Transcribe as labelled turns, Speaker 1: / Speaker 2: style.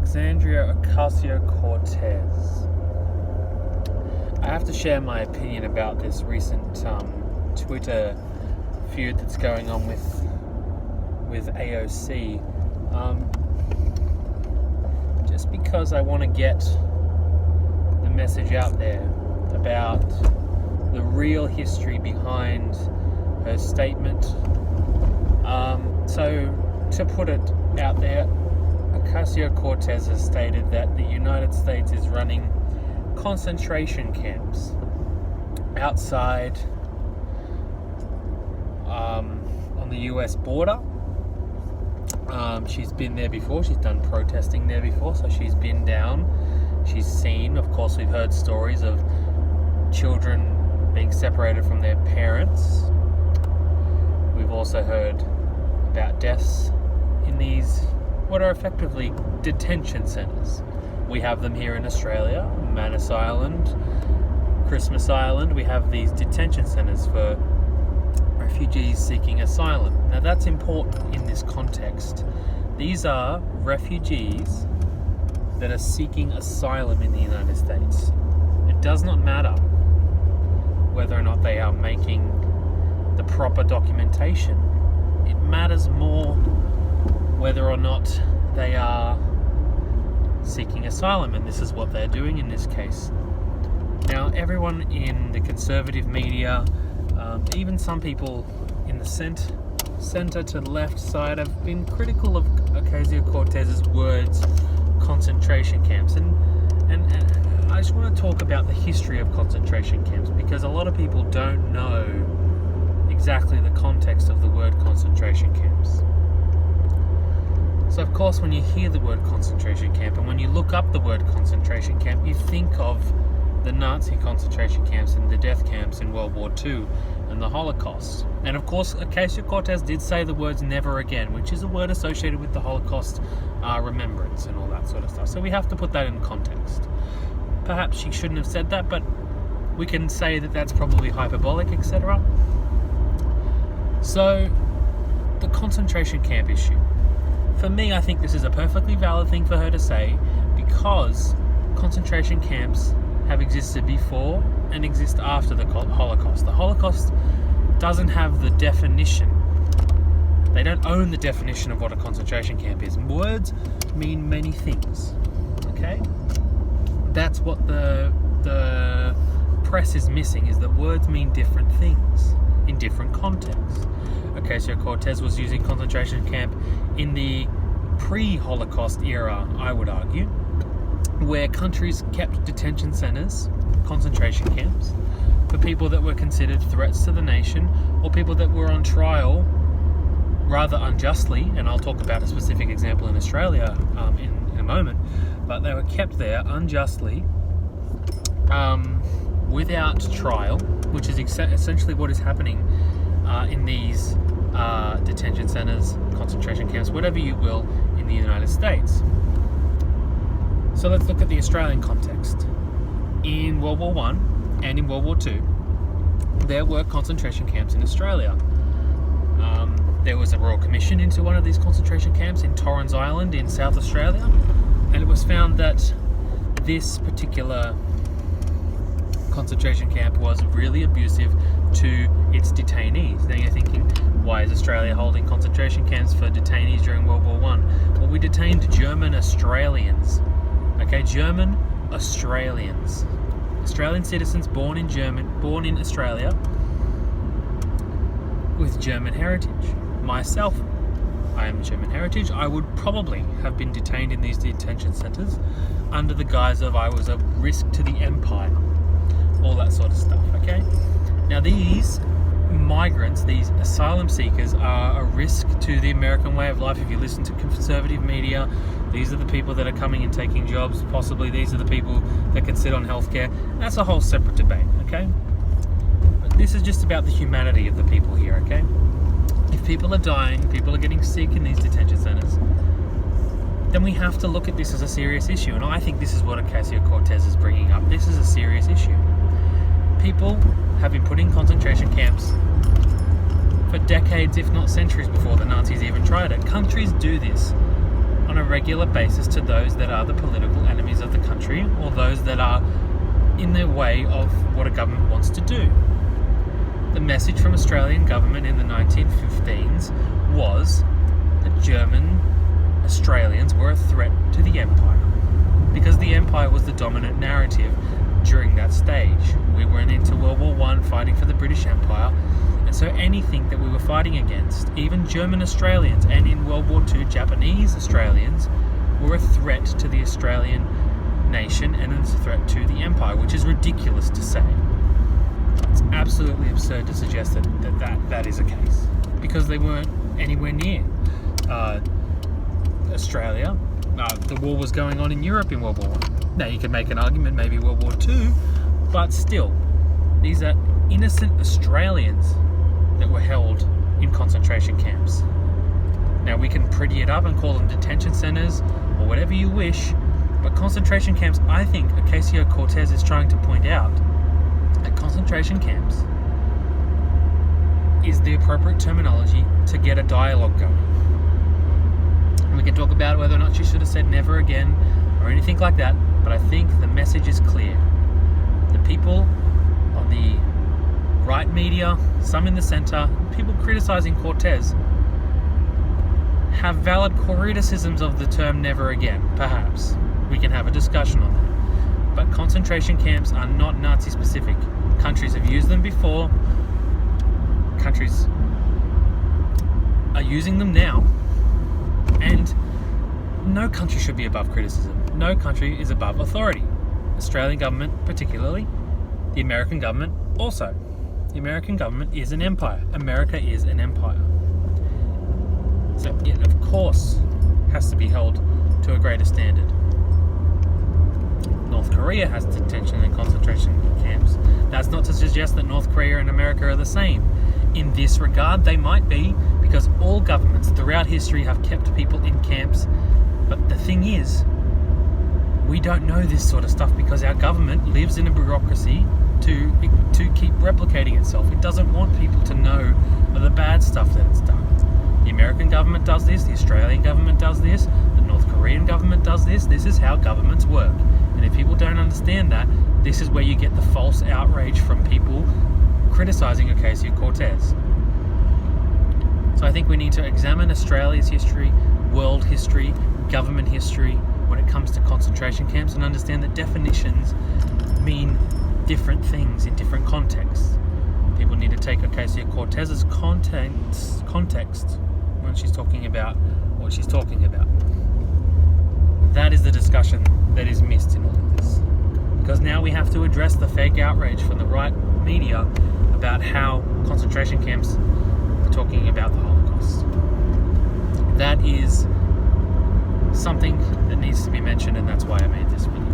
Speaker 1: Alexandria Ocasio-Cortez. I have to share my opinion about this recent Twitter feud that's going on with AOC. Just because I want to get the message out there about the real history behind her statement. So to put it out there, Ocasio-Cortez has stated that the United States is running concentration camps outside on the US border. She's been there before. She's done protesting there before, so she's been down. She's seen, of course, we've heard stories of children being separated from their parents. We've also heard about deaths in these, what are effectively detention centres. We have them here in Australia, Manus Island, Christmas Island. We have these detention centres for refugees seeking asylum. Now that's important in this context. These are refugees that are seeking asylum in the United States. It does not matter whether or not they are making the proper documentation. It matters more whether or not they are seeking asylum, and this is what they're doing in this case. Now, everyone in the conservative media, even some people in the centre to left side, have been critical of Ocasio-Cortez's words, concentration camps, and I just want to talk about the history of concentration camps, because a lot of people don't know exactly the context of the word concentration camps. So of course, when you hear the word concentration camp, and when you look up the word concentration camp, you think of the Nazi concentration camps and the death camps in World War II and the Holocaust. And of course, Ocasio-Cortez did say the words "never again," which is a word associated with the Holocaust remembrance and all that sort of stuff. So we have to put that in context. Perhaps she shouldn't have said that, but we can say that that's probably hyperbolic, etc. So, the concentration camp issue. For me, I think this is a perfectly valid thing for her to say, because concentration camps have existed before and exist after the Holocaust. The Holocaust doesn't have the definition. They don't own the definition of what a concentration camp is. Words mean many things, okay? That's what the press is missing, is that words mean different things in different contexts. Ocasio-Cortez was using concentration camp in the pre-Holocaust era, I would argue, where countries kept detention centres, concentration camps, for people that were considered threats to the nation, or people that were on trial rather unjustly, and I'll talk about a specific example in Australia in a moment, but they were kept there unjustly without trial, which is essentially what is happening in these detention centres, concentration camps, whatever you will, in the United States. So let's look at the Australian context. In World War I and in World War II, there were concentration camps in Australia. There was a Royal Commission into one of these concentration camps in Torrens Island in South Australia, and it was found that this particular concentration camp was really abusive to its detainees. Now you're thinking, why is Australia holding concentration camps for detainees during World War I? Well, we detained German Australians. Okay, German Australians. Australian citizens born in Australia with German heritage. Myself, I am German heritage. I would probably have been detained in these detention centres under the guise of I was a risk to the empire. All that sort of stuff, okay? Now these migrants, these asylum seekers, are a risk to the American way of life. If you listen to conservative media, these are the people that are coming and taking jobs. Possibly these are the people that can sit on healthcare. That's a whole separate debate, okay? But this is just about the humanity of the people here, okay? If people are dying, people are getting sick in these detention centres, then we have to look at this as a serious issue. And I think this is what Ocasio-Cortez is bringing up. This is a serious issue. People have been put in concentration camps for decades, if not centuries, before the Nazis even tried it. Countries do this on on a regular basis to those that are the political enemies of the country or those that are in the way of what a government wants to do. The message from Australian government in the 1915s was that German Australians were a threat to the empire because the empire was the dominant narrative during that stage. We went into World War I fighting for the British Empire, and so anything that we were fighting against, even German Australians and in World War II Japanese Australians, were a threat to the Australian nation and a threat to the empire, which is ridiculous to say. It's absolutely absurd to suggest that is a case, because they weren't anywhere near Australia. The war was going on in Europe in World War I. Now you can make an argument maybe World War II, but still, these are innocent Australians that were held in concentration camps. Now we can pretty it up and call them detention centers or whatever you wish, but concentration camps, I think Ocasio-Cortez is trying to point out that concentration camps is the appropriate terminology to get a dialogue going. And we can talk about whether or not she should have said never again or anything like that, but I think the message is clear. The people on the right media, some in the center, people criticizing Cortez have valid criticisms of the term never again, perhaps. We can have a discussion on that. But concentration camps are not Nazi specific. Countries have used them before. Countries are using them now. And no country should be above criticism. No country is above authority. Australian government particularly. The American government also. The American government is an empire. America is an empire. So it, of course, has to be held to a greater standard. North Korea has detention and concentration camps. That's not to suggest that North Korea and America are the same. In this regard, they might be, because all governments throughout history have kept people in camps. But the thing is, we don't know this sort of stuff because our government lives in a bureaucracy to keep replicating itself. It doesn't want people to know of the bad stuff that it's done. The American government does this, the Australian government does this, the North Korean government does this. This is how governments work. And if people don't understand that, this is where you get the false outrage from people criticizing Ocasio-Cortez. So I think we need to examine Australia's history, world history, government history when it comes to concentration camps and understand that definitions mean different things in different contexts. People need to take Ocasio-Cortez's context when she's talking about what she's talking about. That is the discussion that is missed in all of this. Because now we have to address the fake outrage from the right media about how concentration camps are talking about the Holocaust. That is something that needs to be mentioned, and that's why I made this video.